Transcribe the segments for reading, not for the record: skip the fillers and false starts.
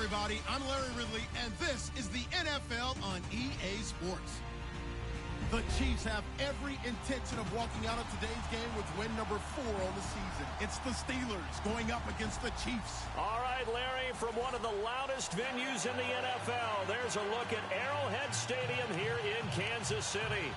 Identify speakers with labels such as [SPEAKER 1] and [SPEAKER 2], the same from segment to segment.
[SPEAKER 1] everybody. I'm Larry Ridley, and this is the NFL on EA Sports. The Chiefs have every intention of walking out of today's game with win number 4 on the season. It's the Steelers going up against the Chiefs.
[SPEAKER 2] All right, Larry, from one of the loudest venues in the NFL, there's a look at Arrowhead Stadium here in Kansas City.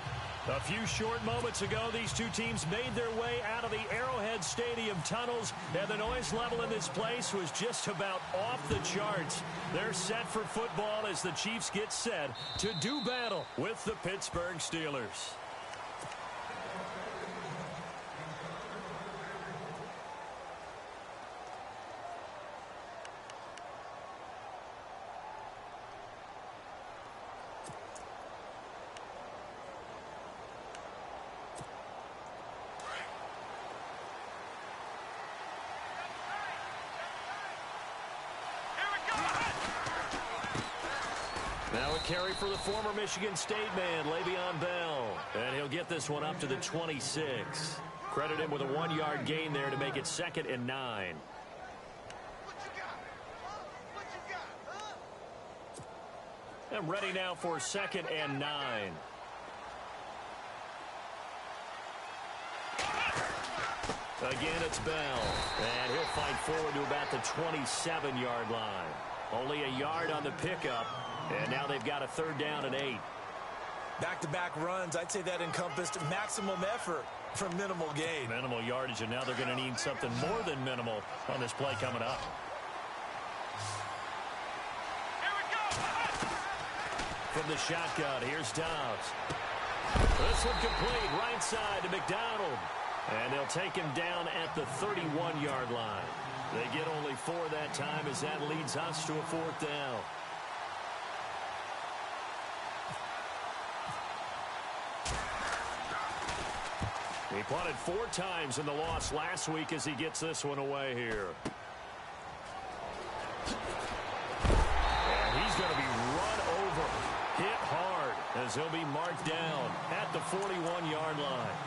[SPEAKER 2] A few short moments ago, these two teams made their way out of the Arrowhead Stadium tunnels, and the noise level in this place was just about off the charts. They're set for football as the Chiefs get set to do battle with the Pittsburgh Steelers. Now a carry for the former Michigan State man, Le'Veon Bell. And he'll get this one up to the 26. Credit him with a 1-yard gain there to make it 2nd and 9. And ready now for 2nd and 9. Again, it's Bell. And he'll fight forward to about the 27-yard line. Only a yard on the pickup. And now they've got a 3rd down and 8.
[SPEAKER 3] Back-to-back runs, I'd say that encompassed maximum effort for minimal gain.
[SPEAKER 2] Minimal yardage, and now they're going to need something more than minimal on this play coming up.
[SPEAKER 4] Here we go!
[SPEAKER 2] From the shotgun, here's Dobbs. This one complete, right side to McDonald. And they'll take him down at the 31-yard line. They get only 4 that time as that leads us to a 4th down. He punted 4 times in the loss last week as he gets this one away here. And he's going to be run over, hit hard, as he'll be marked down at the 41-yard line.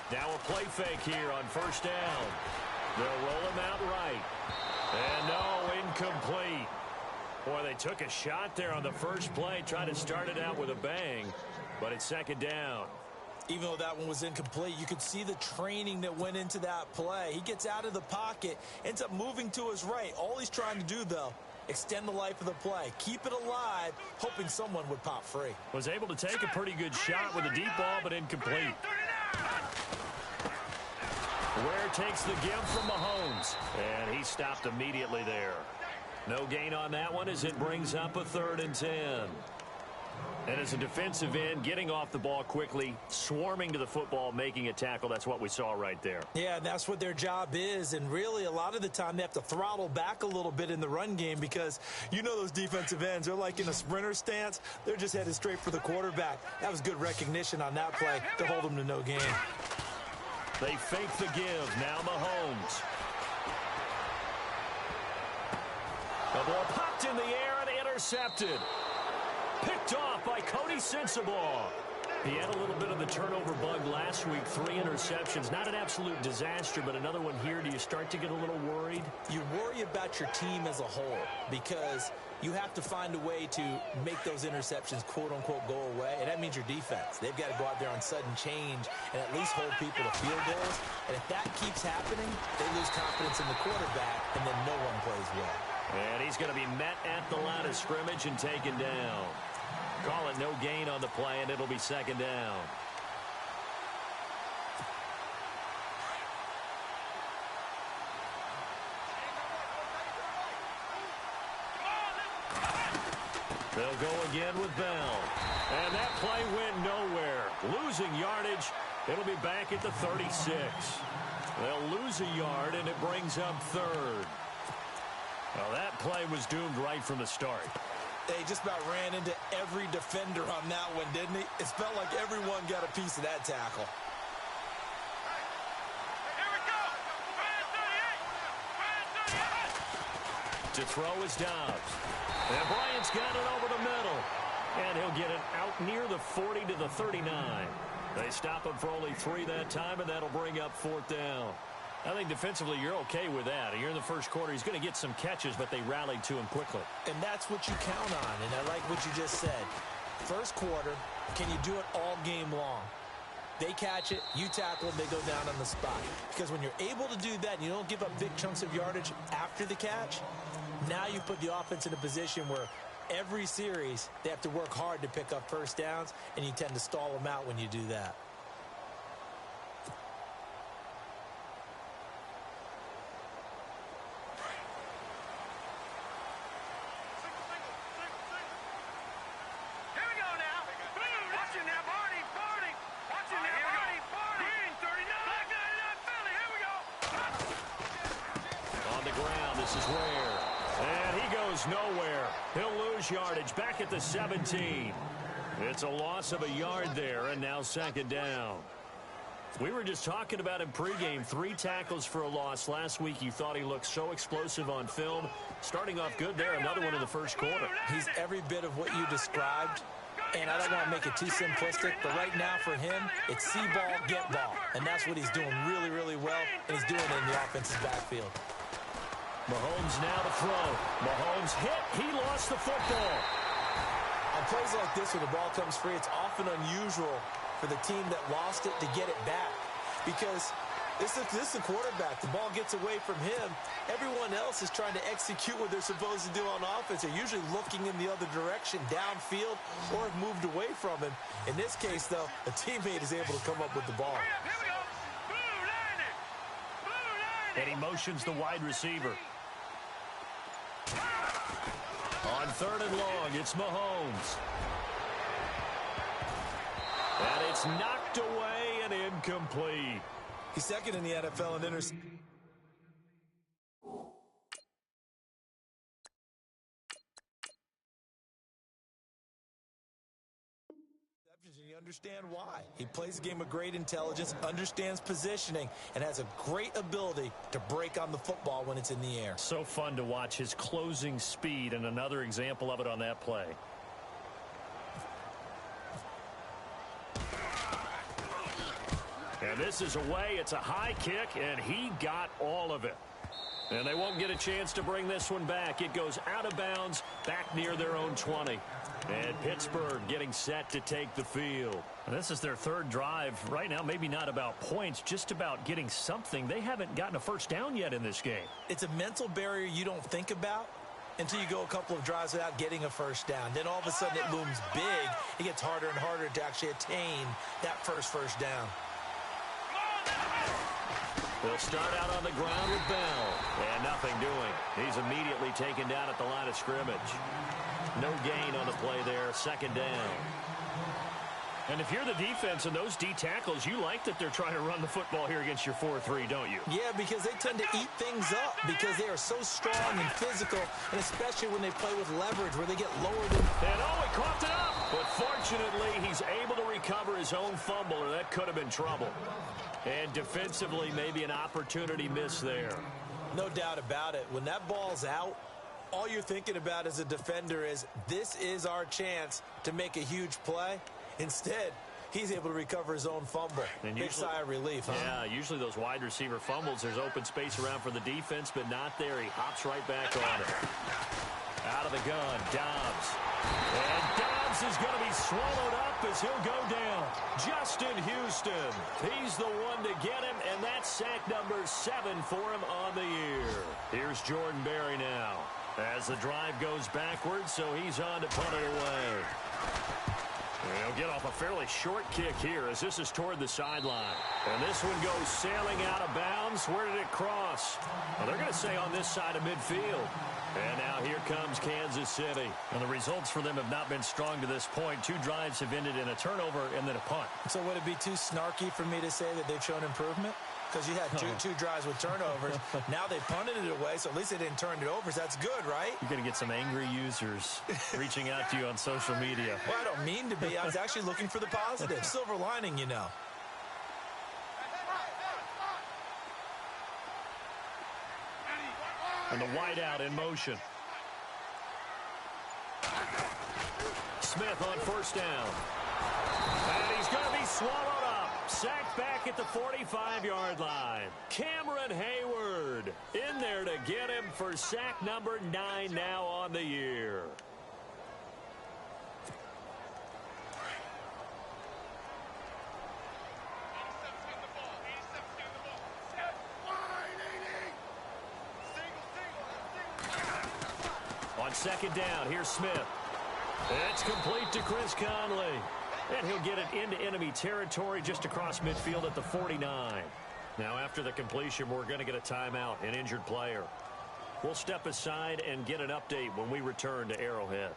[SPEAKER 2] Now a play fake here on 1st down. They'll roll him out right. And no, incomplete. Boy, they took a shot there on the first play, trying to start it out with a bang, but it's 2nd down.
[SPEAKER 3] Even though that one was incomplete, you could see the training that went into that play. He gets out of the pocket, ends up moving to his right. All he's trying to do, though, extend the life of the play. Keep it alive, hoping someone would pop free.
[SPEAKER 2] Was able to take a pretty good shot with a deep ball, but incomplete. Ware takes the give from Mahomes, and he stopped immediately there. No gain on that one as it brings up a 3rd and 10. And as a defensive end, getting off the ball quickly, swarming to the football, making a tackle, that's what we saw right there.
[SPEAKER 3] Yeah, that's what their job is, and really a lot of the time they have to throttle back a little bit in the run game because you know those defensive ends, they're like in a sprinter stance. They're just headed straight for the quarterback. That was good recognition on that play to hold them to no gain.
[SPEAKER 2] They fake the give. Now Mahomes. The ball popped in the air and intercepted. Picked off by Cody Sensabaugh. He had a little bit of the turnover bug last week. 3 interceptions. Not an absolute disaster, but another one here. Do you start to get a little worried?
[SPEAKER 3] You worry about your team as a whole because you have to find a way to make those interceptions, quote-unquote, go away, and that means your defense. They've got to go out there on sudden change and at least hold people to field goals, and if that keeps happening, they lose confidence in the quarterback, and then no one plays well.
[SPEAKER 2] And he's going to be met at the line of scrimmage and taken down. Call it no gain on the play, and it'll be 2nd down. They'll go again with Bell. And that play went nowhere. Losing yardage. It'll be back at the 36. They'll lose a yard, and it brings up 3rd. Well, that play was doomed right from the start.
[SPEAKER 3] They just about ran into every defender on that one, didn't he? It felt like everyone got a piece of that tackle.
[SPEAKER 4] Here we go!
[SPEAKER 2] To throw is Dobbs. And Bryant's got it over the middle. And he'll get it out near the 40 to the 39. They stop him for only 3 that time, and that'll bring up 4th down. I think defensively you're okay with that. You're in the first quarter. He's going to get some catches, but they rallied to him quickly.
[SPEAKER 3] And that's what you count on, and I like what you just said. First quarter, can you do it all game long? They catch it, you tackle them, they go down on the spot. Because when you're able to do that and you don't give up big chunks of yardage after the catch, now you put the offense in a position where every series they have to work hard to pick up first downs, and you tend to stall them out when you do that.
[SPEAKER 2] Nowhere. He'll lose yardage back at the 17. It's a loss of a yard there, and now 2nd down. We were just talking about him pregame. 3 tackles for a loss. Last week you thought he looked so explosive on film. Starting off good there. Another one in the first quarter.
[SPEAKER 3] He's every bit of what you described. And I don't want to make it too simplistic, but right now for him, it's see ball, get ball. And that's what he's doing really, really well, and he's doing it in the offensive backfield.
[SPEAKER 2] Mahomes now to throw. Mahomes hit. He lost the football.
[SPEAKER 3] On plays like this where the ball comes free, it's often unusual for the team that lost it to get it back. Because this is the quarterback. The ball gets away from him. Everyone else is trying to execute what they're supposed to do on offense. They're usually looking in the other direction, downfield, or have moved away from him. In this case, though, a teammate is able to come up with the ball.
[SPEAKER 2] And he motions the wide receiver. On 3rd and long, it's Mahomes. And it's knocked away and incomplete.
[SPEAKER 3] He's 2nd in the NFL in interceptions. And you understand why. He plays the game with great intelligence, understands positioning, and has a great ability to break on the football when it's in the air.
[SPEAKER 2] So fun to watch his closing speed, and another example of it on that play. And this is away. It's a high kick, and he got all of it. And they won't get a chance to bring this one back. It goes out of bounds, back near their own 20. And Pittsburgh getting set to take the field. And this is their 3rd drive. Right now, maybe not about points, just about getting something. They haven't gotten a first down yet in this game.
[SPEAKER 3] It's a mental barrier you don't think about until you go a couple of drives without getting a first down. Then all of a sudden it looms big. It gets harder and harder to actually attain that first down.
[SPEAKER 2] They'll start out on the ground with Bell. And nothing doing. He's immediately taken down at the line of scrimmage. No gain on the play there. 2nd down. And if you're the defense and those D tackles, you like that they're trying to run the football here against your 4-3, don't you?
[SPEAKER 3] Yeah, because they tend to eat things up because they are so strong and physical, and especially when they play with leverage where they get lower than...
[SPEAKER 2] And he coughed it up. But fortunately, he's able to recover his own fumble, or that could have been trouble. And defensively, maybe an opportunity miss there.
[SPEAKER 3] No doubt about it. When that ball's out, all you're thinking about as a defender is, this is our chance to make a huge play. Instead, he's able to recover his own fumble. And big sigh of relief, huh?
[SPEAKER 2] Yeah, usually those wide receiver fumbles, there's open space around for the defense, but not there. He hops right back on it. Out of the gun, Dobbs. And Dobbs is going to be swallowed up as he'll go down. Justin Houston. He's the one to get him, and that's sack number 7 for him on the year. Here's Jordan Berry now. As the drive goes backwards, so he's on to punt it away. He'll get off a fairly short kick here as this is toward the sideline. And this one goes sailing out of bounds. Where did it cross? Well, they're going to say on this side of midfield. And now here comes Kansas City. And the results for them have not been strong to this point. 2 drives have ended in a turnover and then a punt.
[SPEAKER 3] So would it be too snarky for me to say that they've shown improvement? Because you had two drives with turnovers. Now they punted it away, so at least they didn't turn it over. So that's good, right?
[SPEAKER 2] You're going to get some angry users reaching out to you on social media.
[SPEAKER 3] Well, I don't mean to be. I was actually looking for the positive. Silver lining, you know.
[SPEAKER 2] And the wideout in motion. Smith on first down. And he's going to be swallowed up. Sacked back at the 45-yard line. Cameron Hayward in there to get him for sack number 9 now on the year. On second down, here's Smith. It's complete to Chris Conley. And he'll get it into enemy territory just across midfield at the 49. Now after the completion, we're going to get a timeout, an injured player. We'll step aside and get an update when we return to Arrowhead.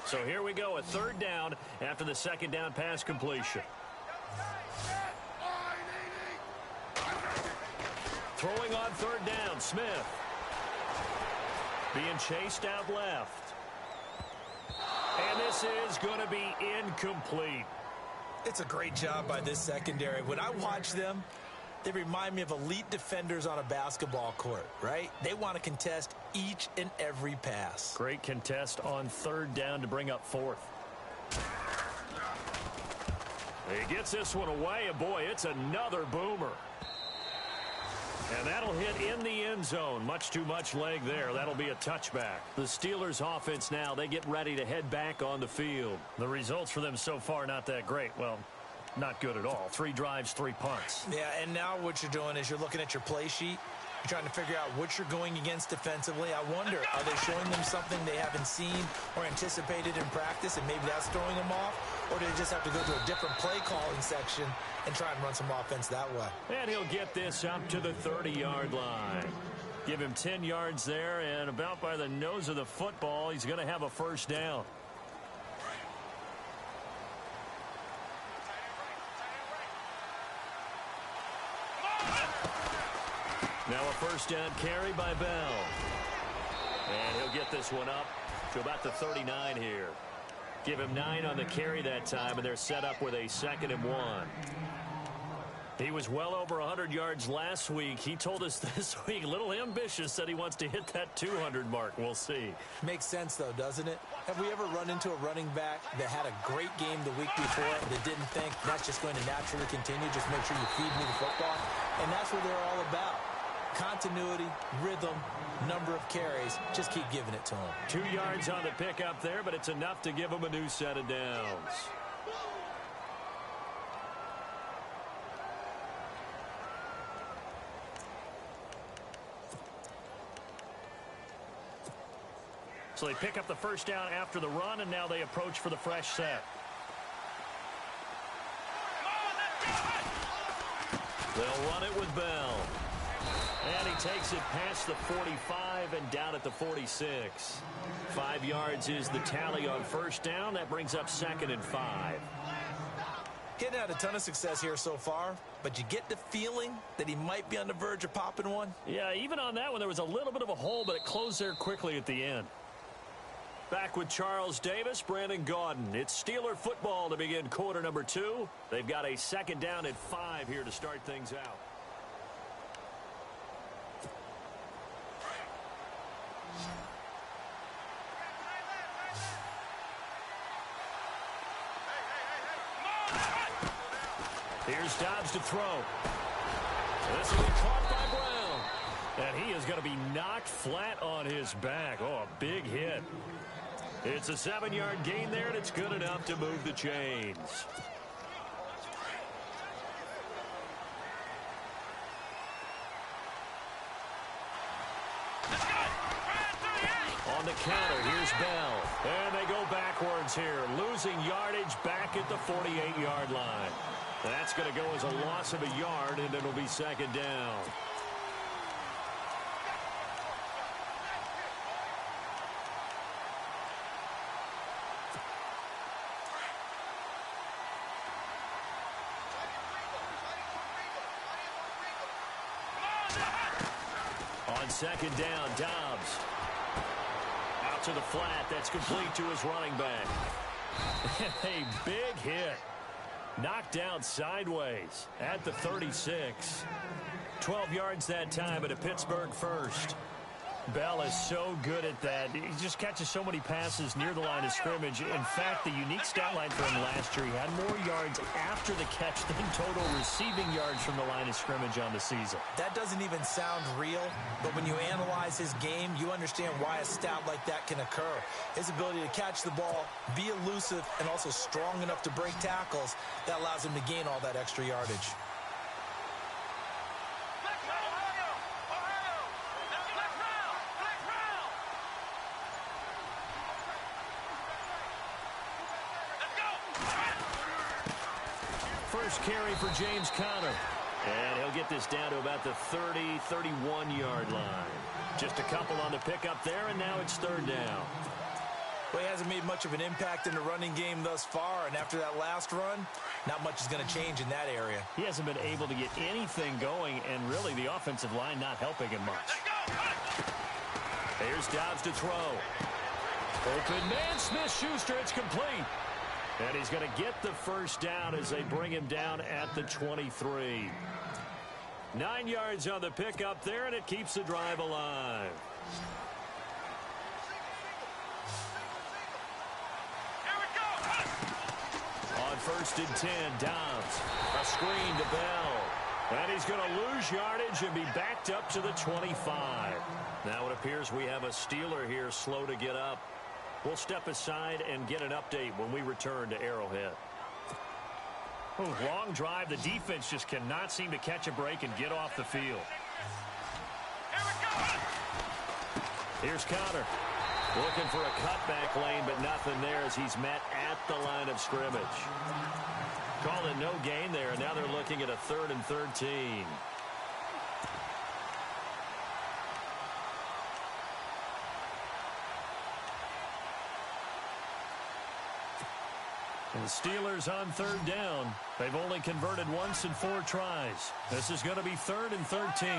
[SPEAKER 2] So here we go, a third down after the second down pass completion. Throwing on third down, Smith. Being chased out left. And this is going to be incomplete.
[SPEAKER 3] It's a great job by this secondary. When I watch them, they remind me of elite defenders on a basketball court, right? They want to contest each and every pass.
[SPEAKER 2] Great contest on third down to bring up fourth. He gets this one away, and boy, it's another boomer. And that'll hit in the end zone. Much too much leg there. That'll be a touchback. The Steelers offense now, they get ready to head back on the field. The results for them so far not that great. Well, not good at all. 3 drives, 3 punts.
[SPEAKER 3] Yeah, and now what you're doing is you're looking at your play sheet. You're trying to figure out what you're going against defensively. I wonder, are they showing them something they haven't seen or anticipated in practice, and maybe that's throwing them off? Or do they just have to go to a different play calling section and try and run some offense that way?
[SPEAKER 2] And he'll get this up to the 30-yard line. Give him 10 yards there, and about by the nose of the football, he's going to have a first down. Now a first down carry by Bell. And he'll get this one up to about the 39 here. Give him 9 on the carry that time, and they're set up with a 2nd and 1. He was well over 100 yards last week. He told us this week, a little ambitious, that he wants to hit that 200 mark. We'll see.
[SPEAKER 3] Makes sense, though, doesn't it? Have we ever run into a running back that had a great game the week before that didn't think that's just going to naturally continue? Just make sure you feed me the football. And that's what they're all about. Continuity, rhythm, number of carries. Just keep giving it to him.
[SPEAKER 2] 2 yards on the pickup there, but it's enough to give him a new set of downs. So they pick up the first down after the run, and now they approach for the fresh set. They'll run it with Bell. And he takes it past the 45 and down at the 46. 5 yards is the tally on first down. That brings up 2nd and 5.
[SPEAKER 3] Getting had a ton of success here so far, but you get the feeling that he might be on the verge of popping one.
[SPEAKER 2] Yeah, even on that one, there was a little bit of a hole, but it closed there quickly at the end. Back with Charles Davis, Brandon Gaudin. It's Steeler football to begin quarter number 2. They've got a 2nd down at 5 here to start things out. Here's Dobbs to throw. This will be caught by Brown. And he is going to be knocked flat on his back. Oh, a big hit. It's a 7-yard gain there, and it's good enough to move the chains. On the counter, here's Bell. And they go backwards here, losing yardage back at the 48-yard line. That's going to go as a loss of a yard, and it'll be 2nd down. On 2nd down, Dobbs. Out to the flat. That's complete to his running back. A big hit. Knocked down sideways at the 36. 12 yards that time, at a Pittsburgh first. Bell is so good at that. He just catches so many passes near the line of scrimmage. In fact, the unique stat line for him last year, he had more yards after the catch than total receiving yards from the line of scrimmage on the season.
[SPEAKER 3] That doesn't even sound real, but when you analyze his game, you understand why a stat like that can occur. His ability to catch the ball, be elusive, and also strong enough to break tackles, that allows him to gain all that extra yardage.
[SPEAKER 2] First carry for James Conner. And he'll get this down to about the 30, 31-yard line. Just a couple on the pickup there, and now it's third down.
[SPEAKER 3] Well, he hasn't made much of an impact in the running game thus far, and after that last run, not much is going to change in that area.
[SPEAKER 2] He hasn't been able to get anything going, and really the offensive line not helping him much. Here's Dobbs to throw. Open man, Smith-Schuster, it's complete. And he's going to get the first down as they bring him down at the 23. 9 yards on the pickup there, and it keeps the drive alive. On first and 10, Dobbs. A screen to Bell. And he's going to lose yardage and be backed up to the 25. Now it appears we have a Steeler here slow to get up. We'll step aside and get an update when we return to Arrowhead. Long drive. The defense just cannot seem to catch a break and get off the field. Here's Conner. Looking for a cutback lane, but nothing there as he's met at the line of scrimmage. Call it no gain there, and now they're looking at a 3rd and 13. The Steelers on third down. They've only converted once in 4 tries. This is going to be 3rd and 13.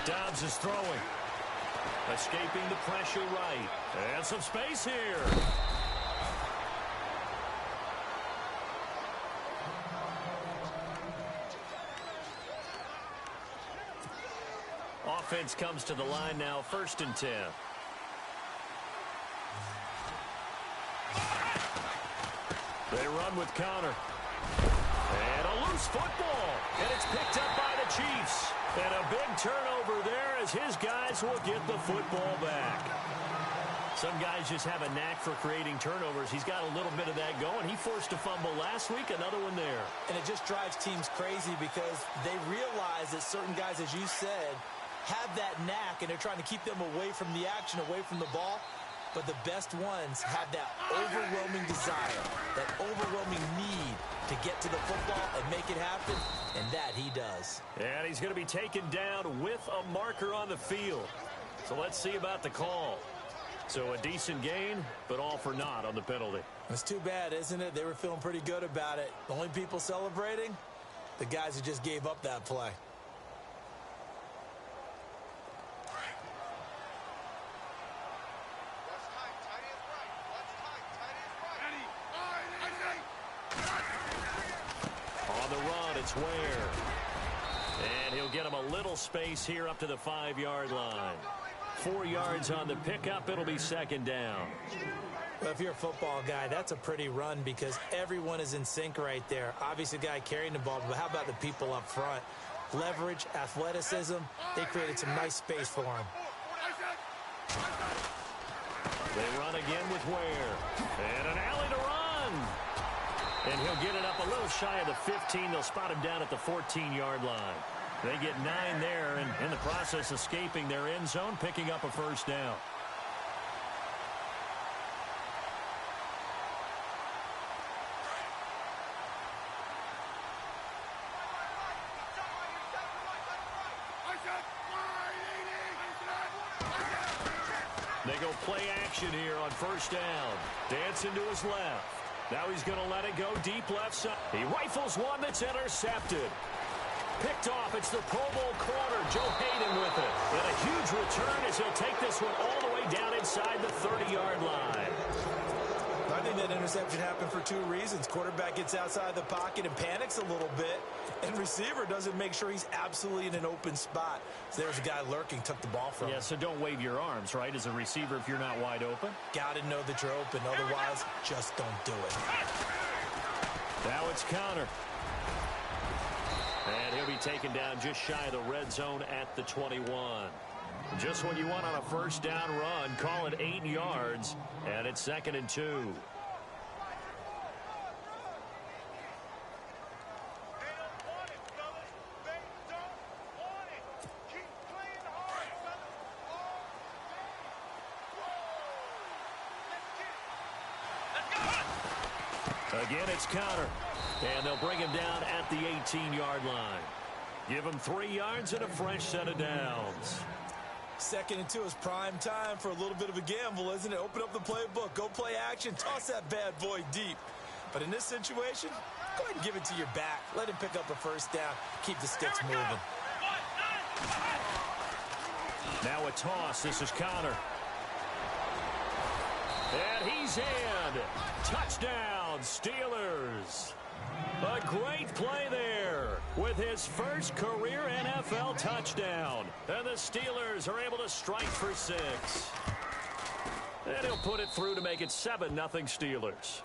[SPEAKER 2] Dobbs is throwing. Escaping the pressure right. And some space here. Offense comes to the line now, 1st and 10. They run with Conner. And a loose football. And it's picked up by the Chiefs. And a big turnover there as his guys will get the football back. Some guys just have a knack for creating turnovers. He's got a little bit of that going. He forced a fumble last week, another one there.
[SPEAKER 3] And it just drives teams crazy because they realize that certain guys, as you said, have that knack, and they're trying to keep them away from the action, away from the ball. But the best ones have that overwhelming desire, that overwhelming need to get to the football and make it happen, and that he does.
[SPEAKER 2] And he's going to be taken down with a marker on the field. So let's see about the call. So a decent gain, but all for naught on the penalty.
[SPEAKER 3] It's too bad, isn't it? They were feeling pretty good about it. The only people celebrating, the guys who just gave up that play.
[SPEAKER 2] And he'll get him a little space here up to the 5-yard line. 4 yards on the pickup. It'll be 2nd down.
[SPEAKER 3] Well, if you're a football guy, that's a pretty run because everyone is in sync right there. Obviously, the guy carrying the ball, but how about the people up front? Leverage, athleticism, they created some nice space for him.
[SPEAKER 2] They run again with Ware. And an alley to run. And he'll get it up a little shy of the 15. They'll spot him down at the 14-yard line. They get 9 there, and in the process, escaping their end zone, picking up a first down. They go play action here on first down. Dancing to his left. Now he's going to let it go deep left side. He rifles one that's intercepted. Picked off. It's the Pro Bowl corner, Joe Hayden with it. And a huge return as he'll take this one all the way way down inside the 30-yard line.
[SPEAKER 3] I think that interception happened for two reasons. Quarterback gets outside the pocket and panics a little bit, and receiver doesn't make sure he's absolutely in an open spot. So there's a guy lurking, took the ball from him.
[SPEAKER 2] Yeah, so don't wave your arms, right, as a receiver if you're not wide open.
[SPEAKER 3] Got to know that you're open. Otherwise, just don't do it.
[SPEAKER 2] Now it's counter. And he'll be taken down just shy of the red zone at the 21. Just what you want on a first down run. Call it 8 yards, and it's 2nd and 2. Again, it's counter. And they'll bring him down at the 18-yard line. Give him 3 yards and a fresh set of downs.
[SPEAKER 3] 2nd and 2 is prime time for a little bit of a gamble, isn't it? Open up the playbook, go play action, toss that bad boy deep. But in this situation, go ahead and give it to your back. Let him pick up a first down. Keep the sticks moving.
[SPEAKER 2] Now a toss. This is counter. And he's in. Touchdown, Steelers. A great play there with his first career NFL touchdown. And the Steelers are able to strike for 6. And he'll put it through to make it 7-0 Steelers.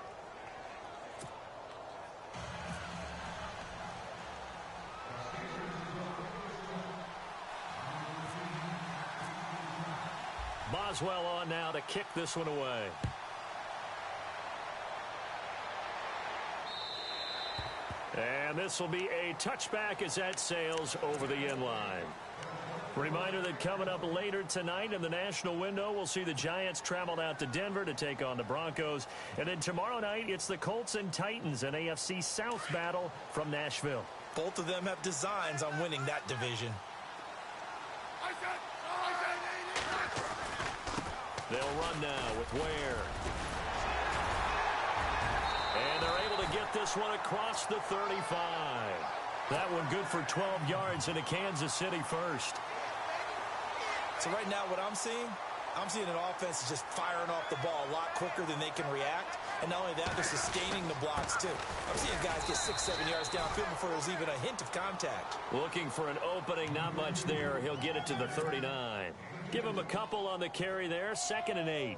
[SPEAKER 2] Boswell on now to kick this one away. And this will be a touchback as that sails over the end line. Reminder that coming up later tonight in the national window, we'll see the Giants travel out to Denver to take on the Broncos. And then tomorrow night, it's the Colts and Titans, an AFC South battle from Nashville.
[SPEAKER 3] Both of them have designs on winning that division.
[SPEAKER 2] They'll run now with Ware. And they're able to get this one across the 35. That one good for 12 yards into Kansas City first.
[SPEAKER 3] So right now what I'm seeing an offense is just firing off the ball a lot quicker than they can react. And not only that, they're sustaining the blocks too. I'm seeing guys get 6-7 yards downfield before there's even a hint of contact.
[SPEAKER 2] Looking for an opening, not much there. He'll get it to the 39. Give him a couple on the carry there. 2nd and 8.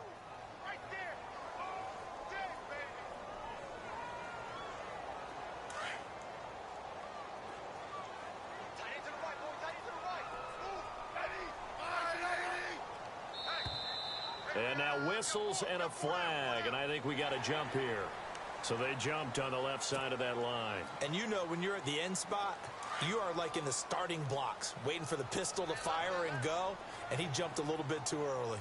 [SPEAKER 2] And now whistles and a flag, and I think we got a jump here. So they jumped on the left side of that line.
[SPEAKER 3] And you know when you're at the end spot, you are like in the starting blocks, waiting for the pistol to fire and go, and he jumped a little bit too early.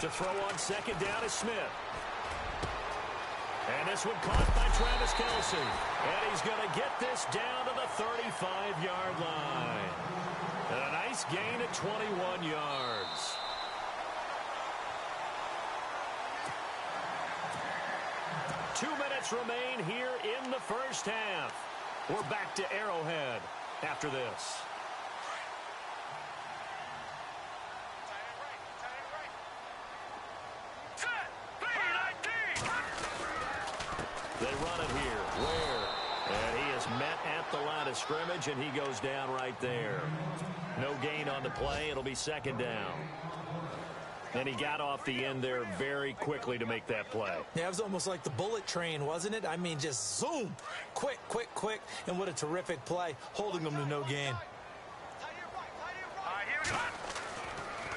[SPEAKER 2] To throw on 2nd down is Smith. And this one caught by Travis Kelce. And he's going to get this down to the 35-yard line. And a nice gain at 21 yards. Two minutes remain here in the first half. We're back to Arrowhead after this. They run it here. Ware. And he is met at the line of scrimmage, and he goes down right there. No gain on the play. It'll be 2nd down. And he got off the end there very quickly to make that play.
[SPEAKER 3] Yeah, it was almost like the bullet train, wasn't it? I mean, just zoom. Quick, quick, quick. And what a terrific play, holding them to no gain.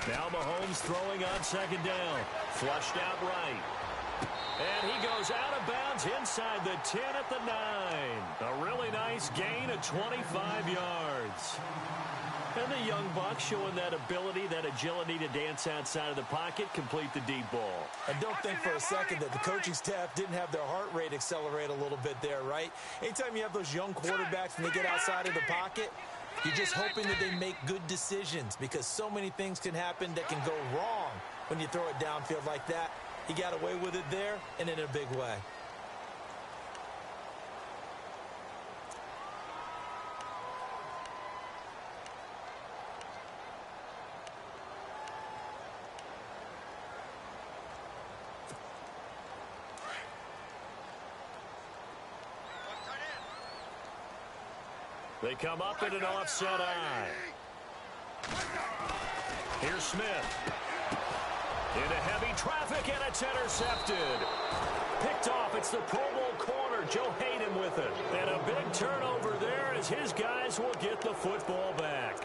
[SPEAKER 2] Now Mahomes throwing on 2nd down. Flushed out right. And he goes out of bounds inside the 10 at the 9. A really nice gain of 25 yards. And the young buck showing that ability, that agility to dance outside of the pocket, complete the deep ball.
[SPEAKER 3] And don't think for a second that the coaching staff didn't have their heart rate accelerate a little bit there, right? Anytime you have those young quarterbacks and they get outside of the pocket, you're just hoping that they make good decisions because so many things can happen that can go wrong when you throw it downfield like that. He got away with it there and in a big way.
[SPEAKER 2] They come up in an offset eye. Here's Smith. Into heavy traffic, and it's intercepted. Picked off. It's the Pro Bowl corner, Joe Hayden, with it. And a big turnover there as his guys will get the football back.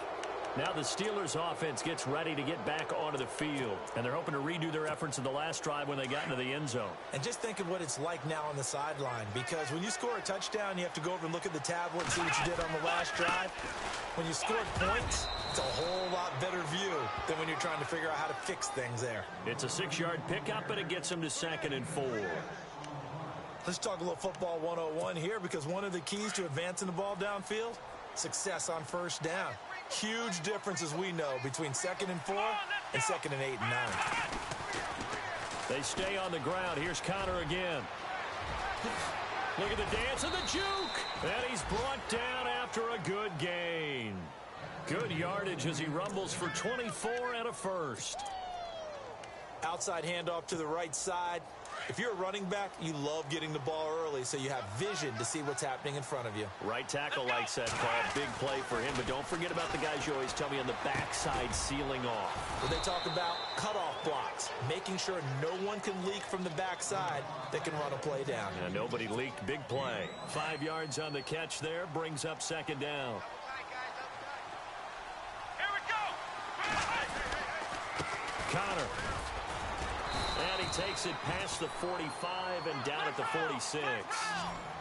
[SPEAKER 2] Now the Steelers offense gets ready to get back onto the field. And they're hoping to redo their efforts in the last drive when they got into the end zone.
[SPEAKER 3] And just think of what it's like now on the sideline. Because when you score a touchdown, you have to go over and look at the tablet and see what you did on the last drive. When you scored points, it's a whole lot better view than when you're trying to figure out how to fix things there.
[SPEAKER 2] It's a 6-yard pickup, and it gets them to 2nd and 4.
[SPEAKER 3] Let's talk a little football 101 here, because one of the keys to advancing the ball downfield, success on first down. Huge difference, as we know, between 2nd and 4 and 2nd and 8 and 9.
[SPEAKER 2] They stay on the ground. Here's Connor again. Look at the dance and the juke. And he's brought down after a good gain. Good yardage as he rumbles for 24 and a first.
[SPEAKER 3] Outside handoff to the right side. If you're a running back, you love getting the ball early so you have vision to see what's happening in front of you.
[SPEAKER 2] Right tackle likes that call. Big play for him. But don't forget about the guys you always tell me on the backside sealing off.
[SPEAKER 3] When they talk about cutoff blocks, making sure no one can leak from the backside that can run a play down.
[SPEAKER 2] Yeah, nobody leaked. Big play. 5 yards on the catch there. Brings up 2nd down.
[SPEAKER 4] Here we go.
[SPEAKER 2] Connor. And he takes it past the 45 and down at the 46.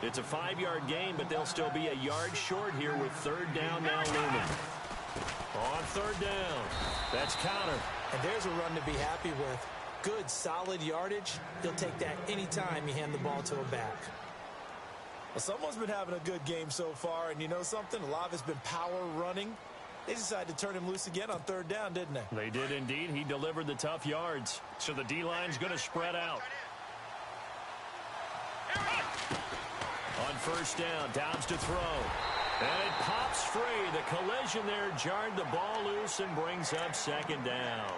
[SPEAKER 2] It's a 5-yard gain, but they'll still be a yard short here with 3rd down now looming. On 3rd down, that's Connor.
[SPEAKER 3] And there's a run to be happy with. Good, solid yardage. He'll take that anytime you hand the ball to a back. Well, someone's been having a good game so far, and you know something? A lot of it's been power running. They decided to turn him loose again on 3rd down, didn't they?
[SPEAKER 2] They did indeed. He delivered the tough yards. So the D-line's going to spread out. On 1st down, Downs to throw. And it pops free. The collision there jarred the ball loose and brings up 2nd down.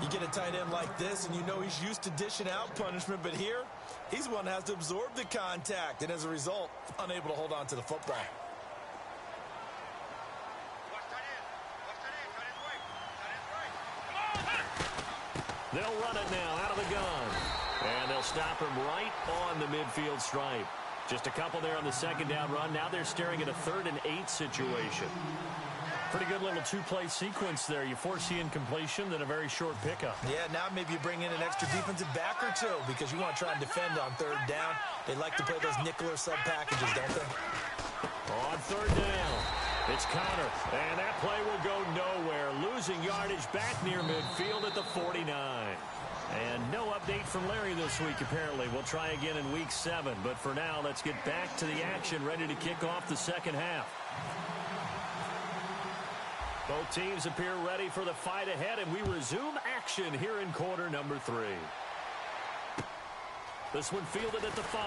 [SPEAKER 3] You get a tight end like this, and you know he's used to dishing out punishment, but here, he's the one that has to absorb the contact, and as a result, unable to hold on to the football.
[SPEAKER 2] They'll run it now out of the gun. And they'll stop him right on the midfield stripe. Just a couple there on the 2nd down run. Now they're staring at a 3rd and 8 situation. Pretty good little 2-play sequence there. You force the incompletion, then a very short pickup.
[SPEAKER 3] Yeah, now maybe you bring in an extra defensive back or two because you want to try and defend on 3rd down. They like to play those nickel or sub packages, don't they?
[SPEAKER 2] On 3rd down, it's Connor. And that play will go nowhere. Losing yardage back near midfield at the 49. And no update from Larry this week, apparently. We'll try again in week 7. But for now, let's get back to the action, ready to kick off the 2nd half. Both teams appear ready for the fight ahead, and we resume action here in quarter number 3. This one fielded at the 5.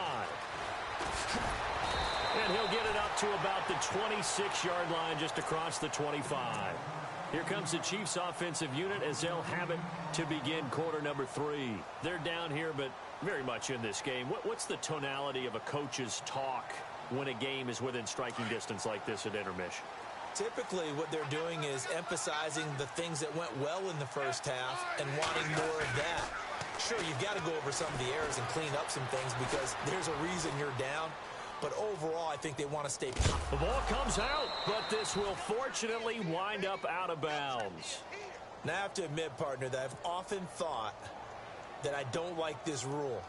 [SPEAKER 2] And he'll get it up to about the 26-yard line, just across the 25. Here comes the Chiefs offensive unit as they'll have it to begin quarter number 3. They're down here, but very much in this game. What's the tonality of a coach's talk when a game is within striking distance like this at intermission?
[SPEAKER 3] Typically, what they're doing is emphasizing the things that went well in the first half and wanting more of that. Sure, you've got to go over some of the errors and clean up some things because there's a reason you're down. But overall, I think they want to stay.
[SPEAKER 2] The ball comes out, but this will fortunately wind up out of bounds.
[SPEAKER 3] Now, I have to admit, partner, that I've often thought that I don't like this rule,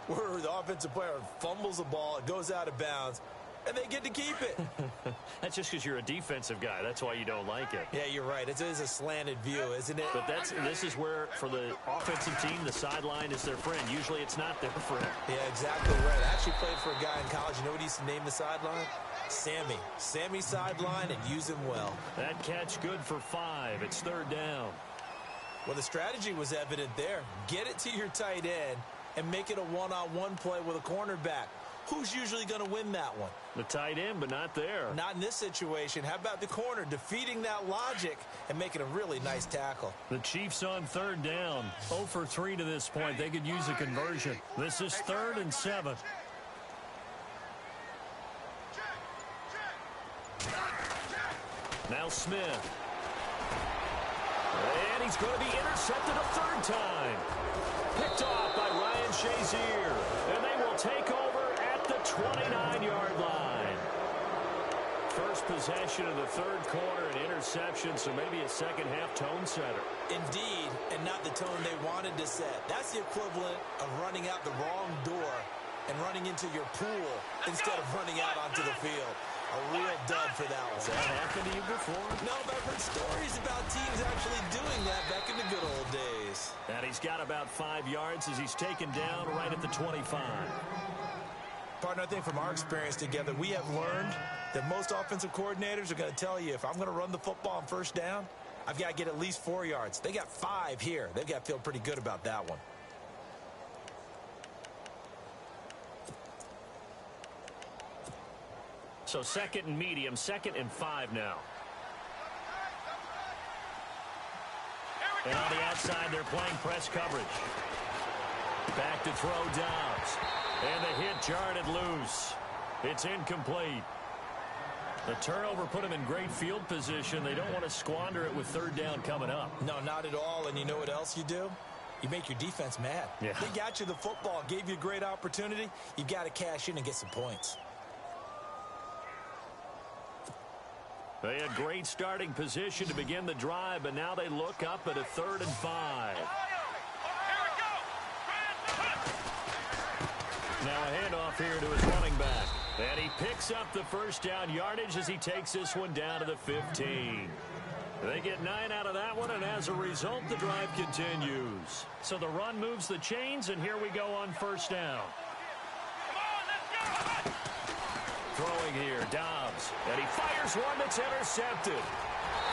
[SPEAKER 3] where the offensive player fumbles the ball, it goes out of bounds, and they get to keep it.
[SPEAKER 2] That's just because you're a defensive guy. That's why you don't like it.
[SPEAKER 3] Yeah, you're right. It is a slanted view, isn't it?
[SPEAKER 2] But this is where, for the offensive team, the sideline is their friend. Usually it's not their friend.
[SPEAKER 3] Yeah, exactly right. I actually played for a guy in college. You know what he used to name the sideline? Sammy. Sammy sideline, and use him well.
[SPEAKER 2] That catch good for 5. It's 3rd down.
[SPEAKER 3] Well, the strategy was evident there. Get it to your tight end and make it a one-on-one play with a cornerback. Who's usually going to win that one?
[SPEAKER 2] The tight end, but not there.
[SPEAKER 3] Not in this situation. How about the corner defeating that logic and making a really nice tackle?
[SPEAKER 2] The Chiefs on 3rd down. 0 for 3 to this point. They could use a conversion. This is 3rd and 7. Now Smith. And he's going to be intercepted a third time. Picked off by Ryan Shazier. And they will take over at the 29-yard line. First possession of the third quarter, an interception, so maybe a second-half tone setter.
[SPEAKER 3] Indeed, and not the tone they wanted to set. That's the equivalent of running out the wrong door and running into your pool instead of running out onto the field. A real dud for that one.
[SPEAKER 2] Has that happened to you before?
[SPEAKER 3] No, but I've heard stories about teams actually doing that back in the good old days.
[SPEAKER 2] And he's got about 5 yards as he's taken down right at the 25.
[SPEAKER 3] Partner, I think from our experience together, we have learned that most offensive coordinators are going to tell you, if I'm going to run the football on first down, I've got to get at least 4 yards. They got 5 here. They've got to feel pretty good about that one.
[SPEAKER 2] So second and medium, 2nd and 5 now. And on the outside, they're playing press coverage. Back to throw Dobbs. And the hit jarred it loose. It's incomplete. The turnover put him in great field position. They don't want to squander it with third down coming up.
[SPEAKER 3] No, not at all. And you know what else you do? You make your defense mad.
[SPEAKER 2] Yeah.
[SPEAKER 3] They got you the football, gave you a great opportunity. You've got to cash in and get some points.
[SPEAKER 2] They had great starting position to begin the drive, but now they look up at a 3rd and 5. Now a handoff here to his running back. And he picks up the first down yardage as he takes this one down to the 15. They get 9 out of that one, and as a result, the drive continues. So the run moves the chains, and here we go on first down. Throwing here, Dobbs. And he fires one that's intercepted.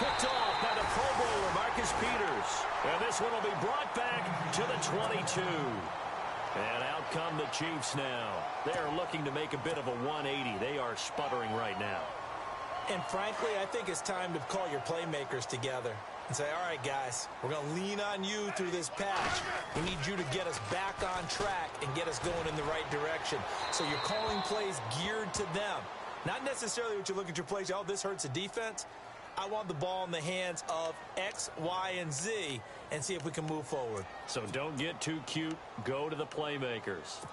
[SPEAKER 2] Picked off by the Pro Bowler, Marcus Peters. And this one will be brought back to the 22. And out come the Chiefs now. They are looking to make a bit of a 180. They are sputtering right now.
[SPEAKER 3] And frankly, I think it's time to call your playmakers together and say, all right, guys, we're going to lean on you through this patch. We need you to get us back on track and get us going in the right direction. So you're calling plays geared to them. Not necessarily what you look at your plays, oh, this hurts the defense. I want the ball in the hands of X, Y, and Z and see if we can move forward.
[SPEAKER 2] So don't get too cute. Go to the playmakers.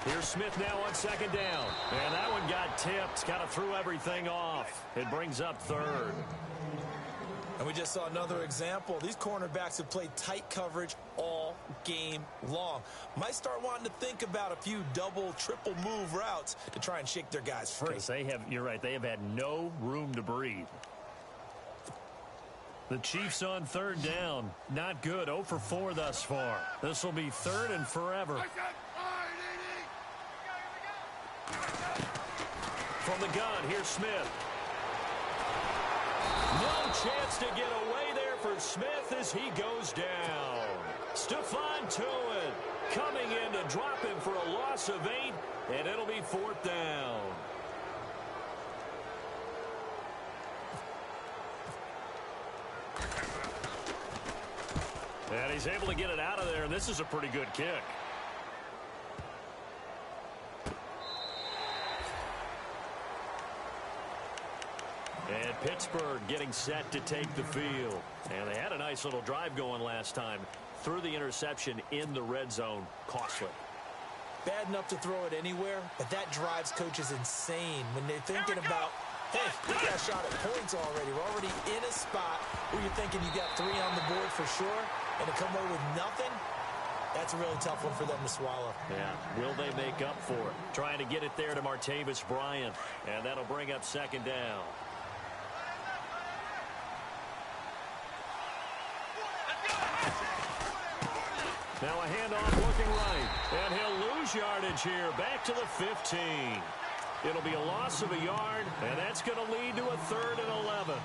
[SPEAKER 2] Here's Smith now on 2nd down. And that one got tipped. Kind of threw everything off. It brings up 3rd.
[SPEAKER 3] And we just saw another example. These cornerbacks have played tight coverage all game long. Might start wanting to think about a few double, triple move routes to try and shake their guys free.
[SPEAKER 2] Because you're right, they have had no room to breathe. The Chiefs on 3rd down. Not good. 0 for 4 thus far. This will be 3rd and forever. From the gun, here's Smith. No chance to get away there for Smith as he goes down. Stephon Tuitt coming in to drop him for a loss of 8, and it'll be 4th down. And he's able to get it out of there, and this is a pretty good kick. And Pittsburgh getting set to take the field. And they had a nice little drive going last time. Threw the interception in the red zone. Costly.
[SPEAKER 3] Bad enough to throw it anywhere, but that drives coaches insane when they're thinking about, hey, we got a shot at points already. We're already in a spot where you're thinking you got 3 on the board for sure, and to come away with nothing, that's a really tough one for them to swallow.
[SPEAKER 2] Yeah, will they make up for it? Trying to get it there to Martavis Bryant, and that'll bring up 2nd down. Now a handoff looking right, and he'll lose yardage here, back to the 15. It'll be a loss of a yard, and that's going to lead to a 3rd and 11.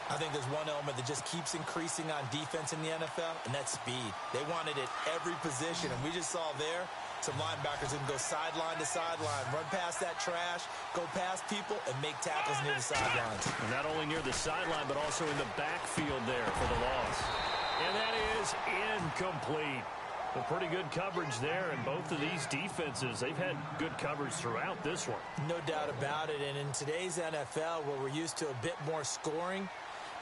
[SPEAKER 3] I think there's one element that just keeps increasing on defense in the NFL, and that's speed. They want it at every position, and we just saw there some linebackers that can go sideline to sideline, run past that trash, go past people, and make tackles near the sidelines.
[SPEAKER 2] And not only near the sideline, but also in the backfield there for the loss. And that is incomplete. A pretty good coverage there, and both of these defenses, they've had good coverage throughout this one.
[SPEAKER 3] No doubt about it, and in today's NFL, where we're used to a bit more scoring,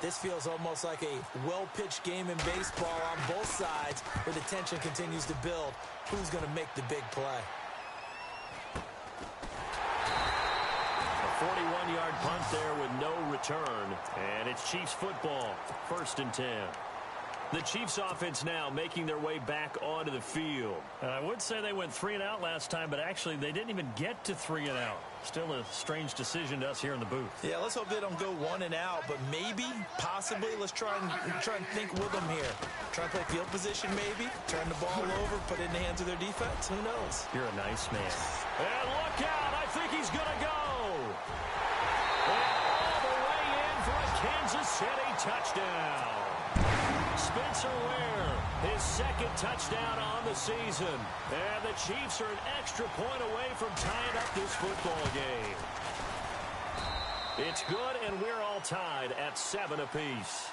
[SPEAKER 3] this feels almost like a well-pitched game in baseball on both sides where the tension continues to build. Who's going to make the big play?
[SPEAKER 2] A 41-yard punt there with no return, and it's Chiefs football, 1st and 10. The Chiefs offense now making their way back onto the field. And I would say they went 3 and out last time, but actually they didn't even get to 3 and out. Still a strange decision to us here in the booth.
[SPEAKER 3] Yeah, let's hope they don't go 1 and out, but maybe, possibly, let's try and think with them here. Try and play field position maybe, turn the ball over, put it in the hands of their defense. Who knows?
[SPEAKER 2] You're a nice man. And look out, I think he's going to go. And all the way in for a Kansas City touchdown. Spencer Ware, his 2nd touchdown on the season. And the Chiefs are an extra point away from tying up this football game. It's good, and we're all tied at 7 apiece.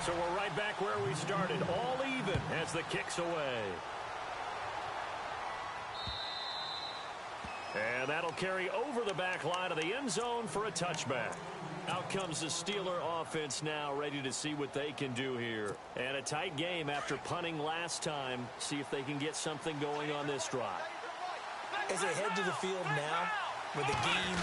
[SPEAKER 2] So we're right back where we started, all even as the kick's away. And that'll carry over the back line of the end zone for a touchback. Out comes the Steeler offense now, ready to see what they can do here. And a tight game after punting last time. See if they can get something going on this drive.
[SPEAKER 3] As they head to the field now, with the game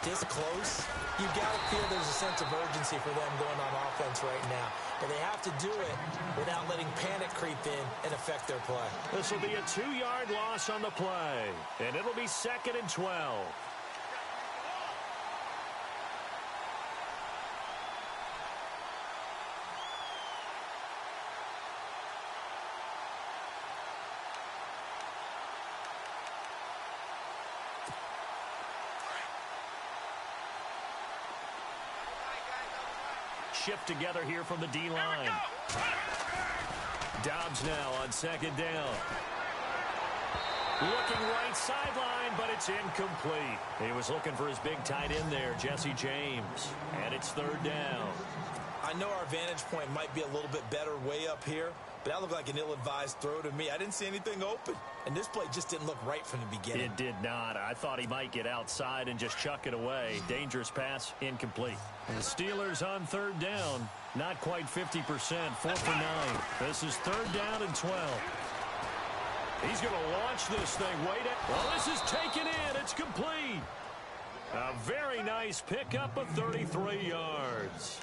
[SPEAKER 3] this close, you've got to feel there's a sense of urgency for them going on offense right now. But they have to do it without letting panic creep in and affect their play.
[SPEAKER 2] This will be a 2-yard loss on the play. And it'll be 2nd and 12. Shift together here from the D-line. Dobbs now on 2nd down. Looking right sideline, but it's incomplete. He was looking for his big tight end there, Jesse James. And it's 3rd down.
[SPEAKER 3] I know our vantage point might be a little bit better way up here, but that looked like an ill-advised throw to me. I didn't see anything open, and this play just didn't look right from the beginning.
[SPEAKER 2] It did not. I thought he might get outside and just chuck it away. Dangerous pass, incomplete. And the Steelers on 3rd down, not quite 50%, 4 for 9. This is 3rd down and 12. He's going to launch this thing. Wait it. Well, this is taken in. It's complete. A very nice pickup of 33 yards.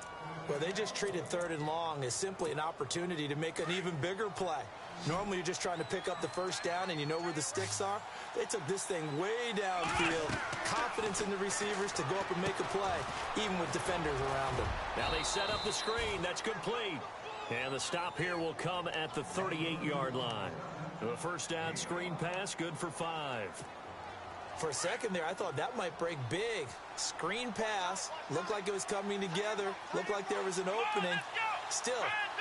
[SPEAKER 3] Well, they just treated 3rd and long as simply an opportunity to make an even bigger play. Normally, you're just trying to pick up the 1st down and you know where the sticks are. They took this thing way downfield. Confidence in the receivers to go up and make a play, even with defenders around them.
[SPEAKER 2] Now they set up the screen. That's complete. And the stop here will come at the 38-yard line. A 1st down screen pass, good for 5.
[SPEAKER 3] For a second there, I thought that might break big. Screen pass, looked like it was coming together, looked like there was an opening. Still,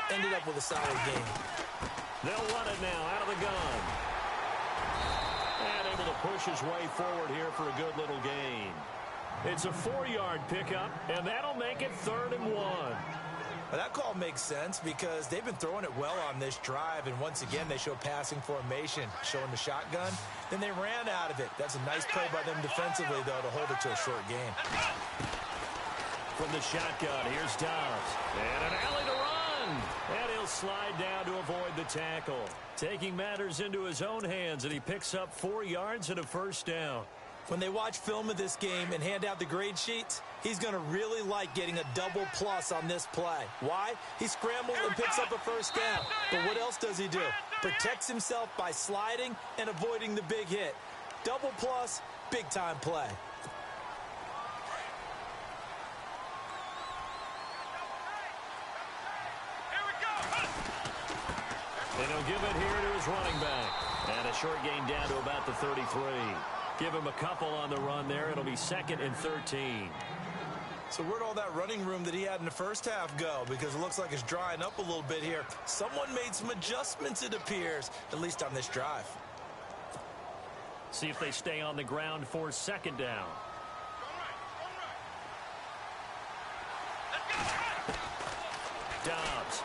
[SPEAKER 3] ended up with a solid game.
[SPEAKER 2] They'll run it now out of the gun. And able to push his way forward here for a good little gain. It's a 4-yard pickup, and that'll make it 3rd and 1.
[SPEAKER 3] Well, that call makes sense because they've been throwing it well on this drive, and once again they show passing formation, showing the shotgun. Then they ran out of it. That's a nice play by them defensively, though, to hold it to a short game.
[SPEAKER 2] From the shotgun, here's Dobbs. And an alley to run. And he'll slide down to avoid the tackle. Taking matters into his own hands, and he picks up 4 yards and a 1st down.
[SPEAKER 3] When they watch film of this game and hand out the grade sheets, he's going to really like getting a double plus on this play. Why? He scrambled and picks up a 1st down. But what else does he do? Protects himself by sliding and avoiding the big hit. Double plus, big-time play.
[SPEAKER 2] And he'll give it here to his running back. And a short gain down to about the 33. Give him a couple on the run there. It'll be 2nd and 13.
[SPEAKER 3] So where'd all that running room that he had in the first half go? Because it looks like it's drying up a little bit here. Someone made some adjustments, it appears, at least on this drive.
[SPEAKER 2] See if they stay on the ground for 2nd down. Dobbs.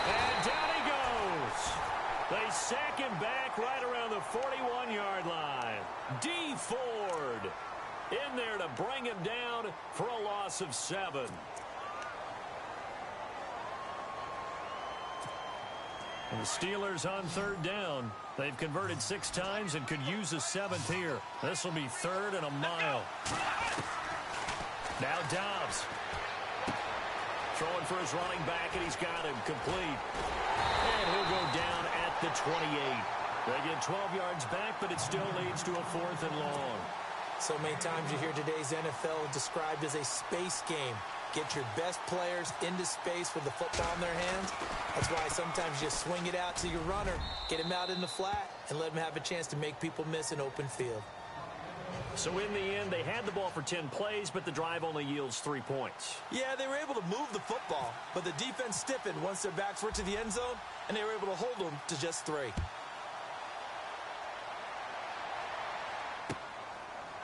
[SPEAKER 2] And down he goes. They sack him back right around the 41-yard line. D. Ford in there to bring him down for a loss of 7. And the Steelers on 3rd down. They've converted 6 times and could use a 7th here. This will be 3rd and a mile. Now Dobbs. Throwing for his running back, and he's got him complete. And he'll go down at the 28. They get 12 yards back, but it still leads to a 4th and long.
[SPEAKER 3] So many times you hear today's NFL described as a space game. Get your best players into space with the football in their hands. That's why sometimes you swing it out to your runner, get him out in the flat, and let him have a chance to make people miss an open field.
[SPEAKER 2] So in the end, they had the ball for 10 plays, but the drive only yields 3 points.
[SPEAKER 3] Yeah, they were able to move the football, but the defense stiffened once their backs were to the end zone, and they were able to hold them to just 3.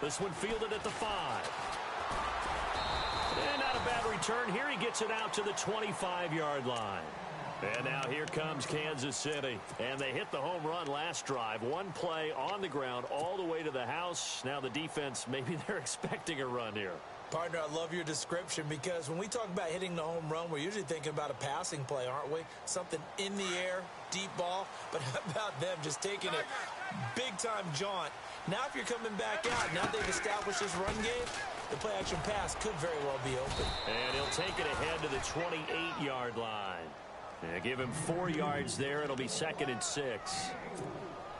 [SPEAKER 2] This one fielded at the 5. And not a bad return. Here he gets it out to the 25-yard line. And now here comes Kansas City. And they hit the home run last drive. 1 play on the ground all the way to the house. Now the defense, maybe they're expecting a run here.
[SPEAKER 3] Partner, I love your description because when we talk about hitting the home run, we're usually thinking about a passing play, aren't we? Something in the air, deep ball. But how about them just taking a big-time jaunt? Now if you're coming back out, now they've established this run game, the play-action pass could very well be open.
[SPEAKER 2] And he'll take it ahead to the 28-yard line. And give him 4 yards there. It'll be 2nd and 6.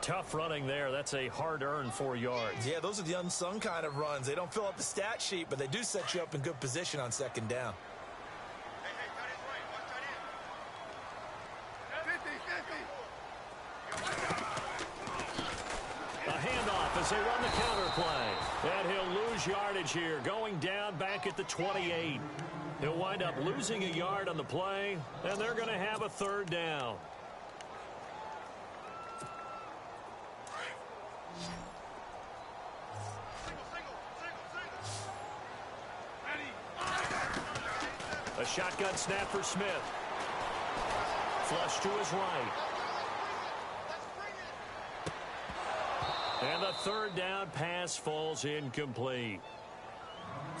[SPEAKER 2] Tough running there. That's a hard-earned 4 yards.
[SPEAKER 3] Yeah, those are the unsung kind of runs. They don't fill up the stat sheet, but they do set you up in good position on 2nd down.
[SPEAKER 2] A handoff as they run the counter play. And he'll lose yardage here, going down back at the 28. He'll wind up losing a yard on the play, and they're going to have a 3rd down. A shotgun snap for Smith. Flush to his right. And the 3rd down pass falls incomplete.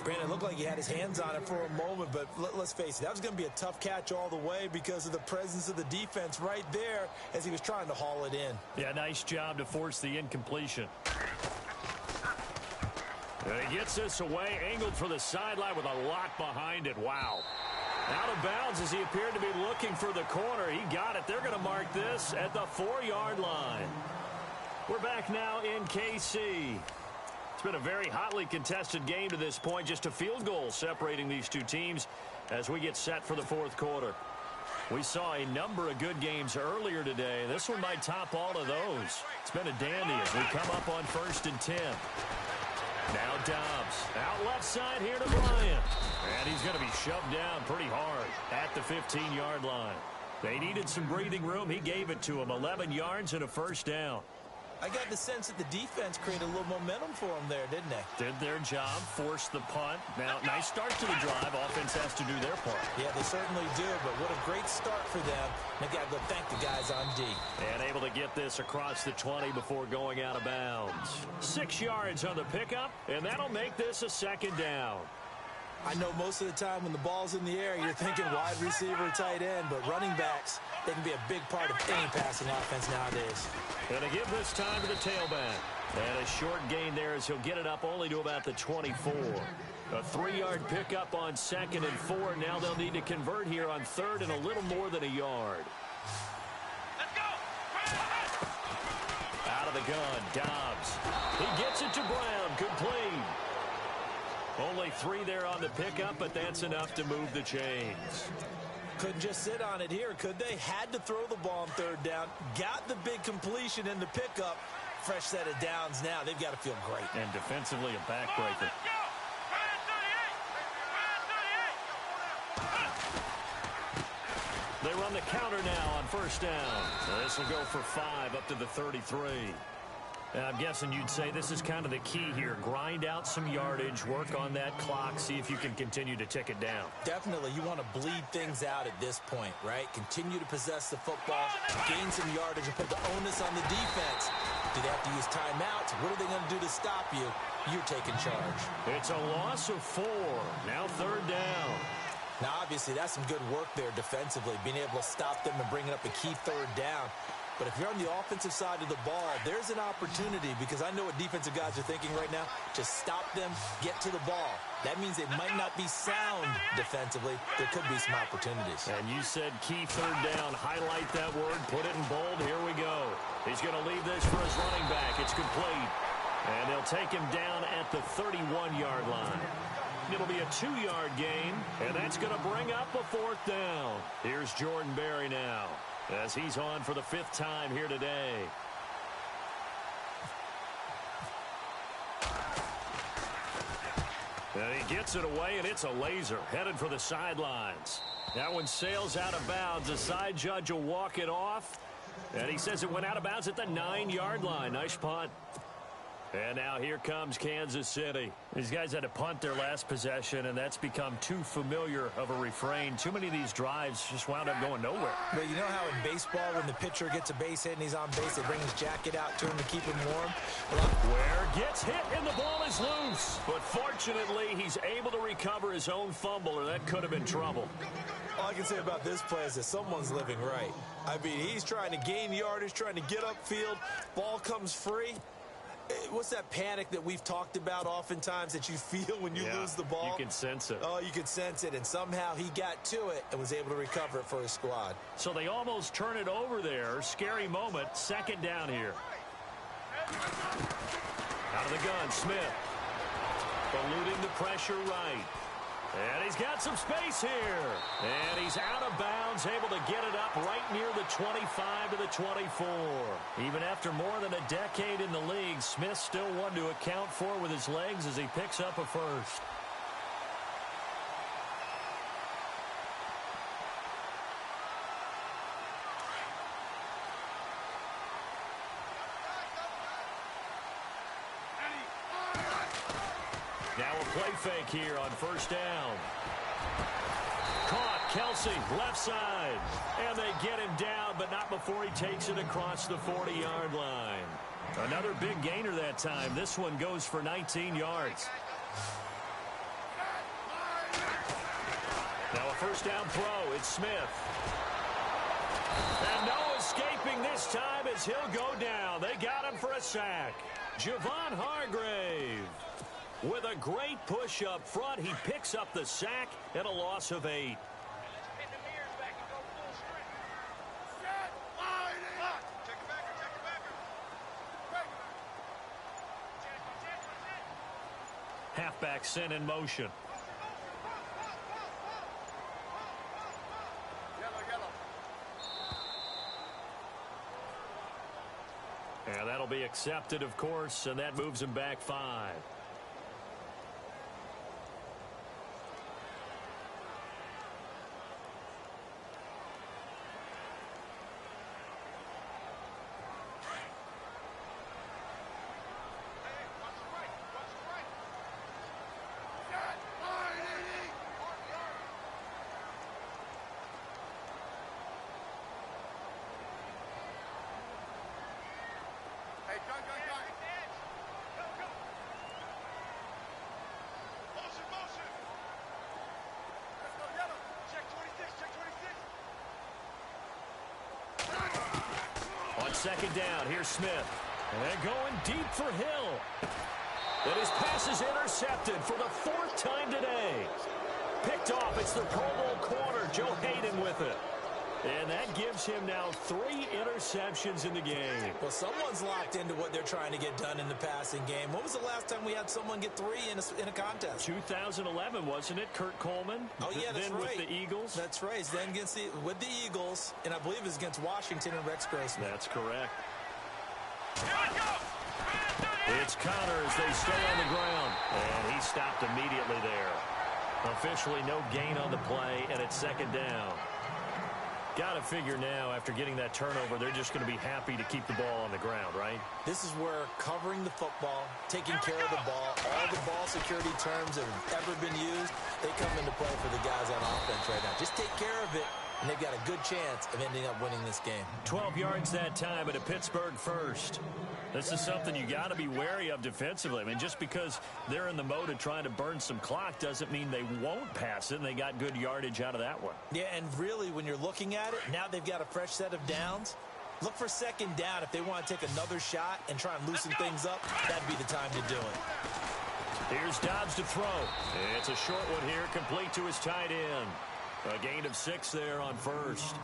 [SPEAKER 3] Granted, it looked like he had his hands on it for a moment, but let's face it, that was going to be a tough catch all the way because of the presence of the defense right there as he was trying to haul it in.
[SPEAKER 2] Yeah, nice job to force the incompletion. And he gets this away, angled for the sideline with a lot behind it. Wow. Out of bounds as he appeared to be looking for the corner. He got it. They're going to mark this at the 4-yard line. We're back now in KC. It's been a very hotly contested game to this point. Just a field goal separating these two teams as we get set for the 4th quarter. We saw a number of good games earlier today. This one might top all of those. It's been a dandy as we come up on 1st and 10. Now Dobbs. Out left side here to Bryant. And he's going to be shoved down pretty hard at the 15-yard line. They needed some breathing room. He gave it to him. 11 yards and a 1st down.
[SPEAKER 3] I got the sense that the defense created a little momentum for them there, didn't they?
[SPEAKER 2] Did their job, forced the punt. Now, nice start to the drive. Offense has to do their part.
[SPEAKER 3] Yeah, they certainly do, but what a great start for them. They've got to go thank the guys on D.
[SPEAKER 2] And able to get this across the 20 before going out of bounds. 6 yards on the pickup, and that'll make this a 2nd down.
[SPEAKER 3] I know most of the time when the ball's in the air, you're thinking wide receiver, tight end, but running backs, they can be a big part of any passing offense nowadays.
[SPEAKER 2] And to give this time to the tailback. And a short gain there as he'll get it up only to about the 24. A 3-yard pickup on 2nd and 4. Now they'll need to convert here on 3rd and a little more than a yard.
[SPEAKER 4] Let's go!
[SPEAKER 2] Out of the gun, Dobbs. He gets it to Brown, complete. Only 3 there on the pickup, but that's enough to move the chains.
[SPEAKER 3] Couldn't just sit on it here, could they? Had to throw the ball on 3rd down. Got the big completion in the pickup. fresh set of downs now. They've got to feel great.
[SPEAKER 2] And defensively, a backbreaker. They run the counter now on first down. So this will go for 5 up to the 33. I'm guessing you'd say this is kind of the key here. Grind out some yardage, work on that clock, see if you can continue to tick it down.
[SPEAKER 3] Definitely. You want to bleed things out at this point, right? Continue to possess the football, gain some yardage, and put the onus on the defense. Do they have to use timeouts? What are they going to do to stop you? You're taking charge.
[SPEAKER 2] It's a loss of 4. Now third down.
[SPEAKER 3] Now, obviously, that's some good work there defensively, being able to stop them and bringing up a key third down. But if you're on the offensive side of the ball, there's an opportunity, because I know what defensive guys are thinking right now. Just stop them, get to the ball. That means they might not be sound defensively. There could be some opportunities.
[SPEAKER 2] And you said key third down. Highlight that word. Put it in bold. Here we go. He's going to leave this for his running back. It's complete. And they'll take him down at the 31-yard line. It'll be a 2-yard gain, and that's going to bring up a 4th down. Here's Jordan Berry now, as he's on for the 5th time here today. And he gets it away, and it's a laser, headed for the sidelines. That one sails out of bounds. The side judge will walk it off, and he says it went out of bounds at the 9-yard line. Nice punt. And now here comes Kansas City. These guys had to punt their last possession, and that's become too familiar of a refrain. Too many of these drives just wound up going nowhere.
[SPEAKER 3] But you know how in baseball, when the pitcher gets a base hit and he's on base, they bring his jacket out to him to keep him warm?
[SPEAKER 2] Ware gets hit, and the ball is loose. But fortunately, he's able to recover his own fumble, or that could have been trouble.
[SPEAKER 3] All I can say about this play is that someone's living right. I mean, he's trying to gain yardage, trying to get upfield. Ball comes free. What's that panic that we've talked about oftentimes that you feel when you lose the ball?
[SPEAKER 2] You can sense it.
[SPEAKER 3] Oh, you can sense it. And somehow he got to it and was able to recover it for his squad.
[SPEAKER 2] So they almost turn it over there. Scary moment. 2nd down here. Out of the gun, Smith. Eluding the pressure right. And he's got some space here. And he's out of bounds, able to get it up right near the 25 to the 24. Even after more than a decade in the league, Smith still one to account for with his legs as he picks up a first. Now a play fake here on first down. Caught, Kelsey, left side. And they get him down, but not before he takes it across the 40-yard line. Another big gainer that time. This one goes for 19 yards. Now a first down throw. It's Smith. And no escaping this time as he'll go down. They got him for a sack. Javon Hargrave. With a great push up front, he picks up the sack and a loss of 8. Halfback sent in motion. And that'll be accepted, of course, and that moves him back 5. Second down, here's Smith. And going deep for Hill. And his pass is intercepted for the 4th time today. Picked off, it's the Pro Bowl corner, Joe Hayden with it. And that gives him now 3 interceptions in the game.
[SPEAKER 3] Well, someone's locked into what they're trying to get done in the passing game. When was the last time we had someone get 3 in a contest?
[SPEAKER 2] 2011, wasn't it? Kurt Coleman?
[SPEAKER 3] Oh, yeah, that's
[SPEAKER 2] then
[SPEAKER 3] right.
[SPEAKER 2] With the Eagles?
[SPEAKER 3] That's right. Then with the Eagles, and I believe it was against Washington and Rex Grossman.
[SPEAKER 2] That's correct.
[SPEAKER 4] Here we go!
[SPEAKER 2] It's Connor as they stay on the ground. And he stopped immediately there. Officially no gain on the play, and it's second down. Got to figure now, after getting that turnover, they're just going to be happy to keep the ball on the ground, right?
[SPEAKER 3] This is where covering the football, taking care of the ball, all the ball security terms that have ever been used, they come into play for the guys on offense right now. Just take care of it, and they've got a good chance of ending up winning this game.
[SPEAKER 2] 12 yards that time at a Pittsburgh first. This is something you got to be wary of defensively. I mean, just because they're in the mode of trying to burn some clock doesn't mean they won't pass it, and they got good yardage out of that one.
[SPEAKER 3] Yeah, and really, when you're looking at it, now they've got a fresh set of downs. Look for second down if they want to take another shot and try and loosen things up. That'd be the time to do it.
[SPEAKER 2] Here's Dobbs to throw. It's a short one here, complete to his tight end. A gain of 6 there on first.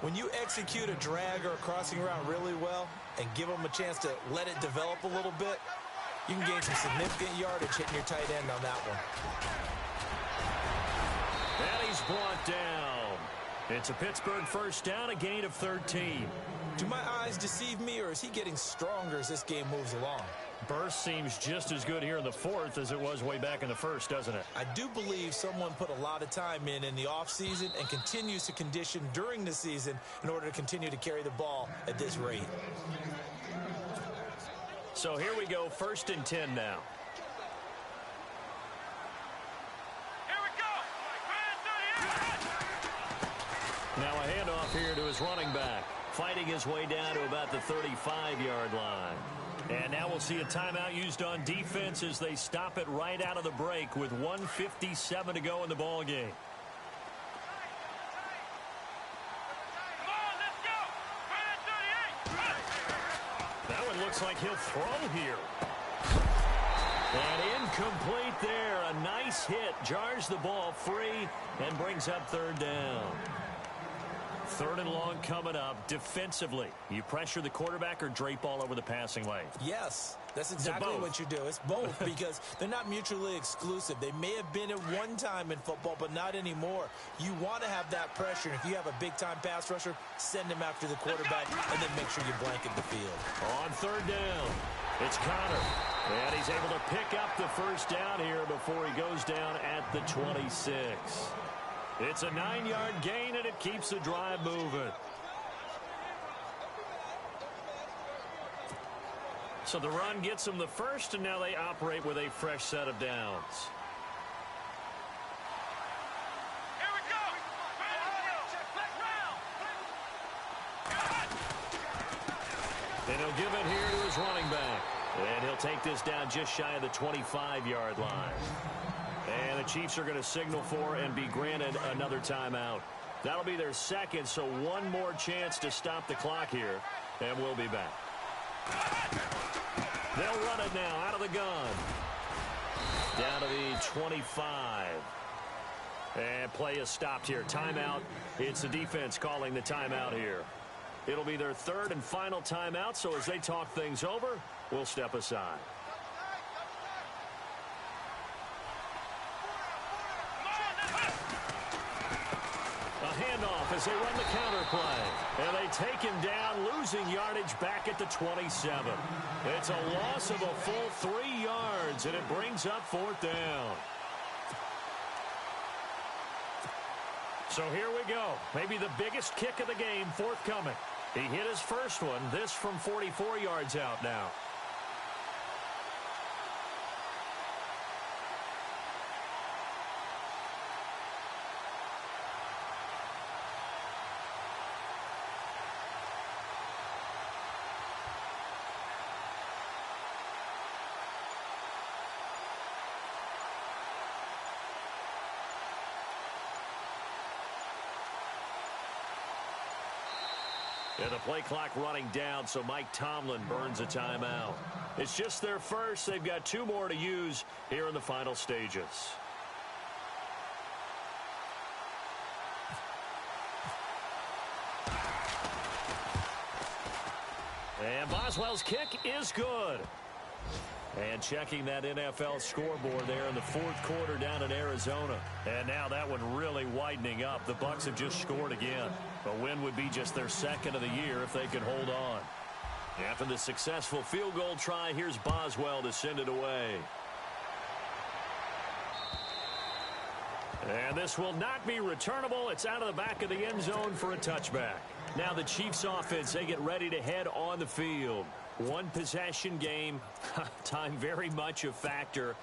[SPEAKER 3] When you execute a drag or a crossing route really well and give them a chance to let it develop a little bit, you can gain some significant yardage hitting your tight end on that one.
[SPEAKER 2] And he's brought down. It's a Pittsburgh first down, a gain of 13.
[SPEAKER 3] Do my eyes deceive me, or is he getting stronger as this game moves along?
[SPEAKER 2] Burst seems just as good here in the fourth as it was way back in the first, doesn't it?
[SPEAKER 3] I do believe someone put a lot of time in the offseason and continues to condition during the season in order to continue to carry the ball at this rate.
[SPEAKER 2] So here we go, 1st and 10 now.
[SPEAKER 4] Here we go.
[SPEAKER 2] Now a handoff here to his running back, fighting his way down to about the 35-yard line. And now we'll see a timeout used on defense as they stop it right out of the break with 1:57 to go in the ball game.
[SPEAKER 4] Come on, let's go. Right at 38.
[SPEAKER 2] That one looks like he'll throw here. And incomplete there. A nice hit. Jars the ball free and brings up 3rd down. 3rd and long coming up. Defensively, you pressure the quarterback or drape all over the passing lane?
[SPEAKER 3] Yes, that's exactly what you do. It's both because they're not mutually exclusive. They may have been at one time in football, but not anymore. You want to have that pressure. If you have a big-time pass rusher, send him after the quarterback and then make sure you blanket the field.
[SPEAKER 2] On 3rd down, it's Connor. And he's able to pick up the first down here before he goes down at the 26. It's a 9-yard gain, and it keeps the drive moving. So the run gets them the first, and now they operate with a fresh set of downs.
[SPEAKER 4] Here we go.
[SPEAKER 2] And he'll give it here to his running back. And he'll take this down just shy of the 25-yard line. And the Chiefs are going to signal for and be granted another timeout. That'll be their second, so one more chance to stop the clock here. And we'll be back. They'll run it now out of the gun. Down to the 25. And play is stopped here. Timeout. It's the defense calling the timeout here. It'll be their 3rd and final timeout, so as they talk things over, we'll step aside. Handoff as they run the counter play. And they take him down, losing yardage back at the 27. It's a loss of a full 3 yards, and it brings up 4th down. So here we go. Maybe the biggest kick of the game forthcoming. He hit his first one, this from 44 yards out now. And the play clock running down, so Mike Tomlin burns a timeout. It's just their first. They've got 2 more to use here in the final stages. And Boswell's kick is good. And checking that NFL scoreboard there in the 4th quarter down in Arizona. And now that one really widening up. The Bucs have just scored again. A win would be just their 2nd of the year if they could hold on. After the successful field goal try, here's Boswell to send it away. And this will not be returnable. It's out of the back of the end zone for a touchback. Now the Chiefs offense, they get ready to head on the field. One possession game. Time very much a factor.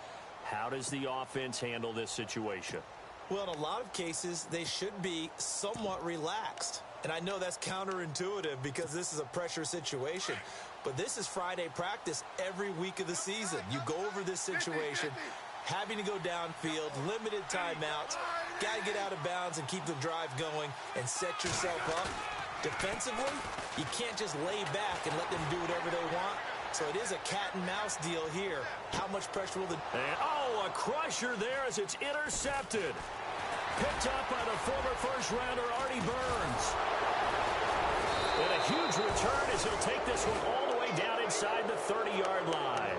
[SPEAKER 2] How does the offense handle this situation?
[SPEAKER 3] Well, in a lot of cases, they should be somewhat relaxed. And I know that's counterintuitive because this is a pressure situation. But this is Friday practice every week of the season. You go over this situation, having to go downfield, limited timeouts, got to get out of bounds and keep the drive going and set yourself up. Defensively, you can't just lay back and let them do whatever they want. So it is a cat-and-mouse deal here. How much pressure will the...
[SPEAKER 2] And, a crusher there as it's intercepted. Picked up by the former first-rounder, Artie Burns. And a huge return as he'll take this one all the way down inside the 30-yard line.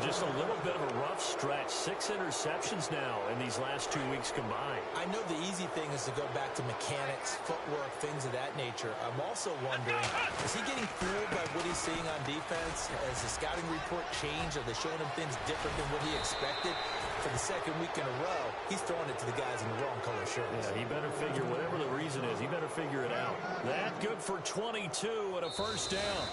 [SPEAKER 2] Just a little bit of a rough stretch. 6 interceptions now in these last 2 weeks combined.
[SPEAKER 3] I know the easy thing is to go back to mechanics, footwork, things of that nature. I'm also wondering, is he getting fooled by what he's seeing on defense? Has the scouting report changed? Are they showing him things different than what he expected? For the second week in a row, he's throwing it to the guys in the wrong color shirts.
[SPEAKER 2] Yeah, he better figure, whatever the reason is, he better figure it out. That good for 22 and a first down.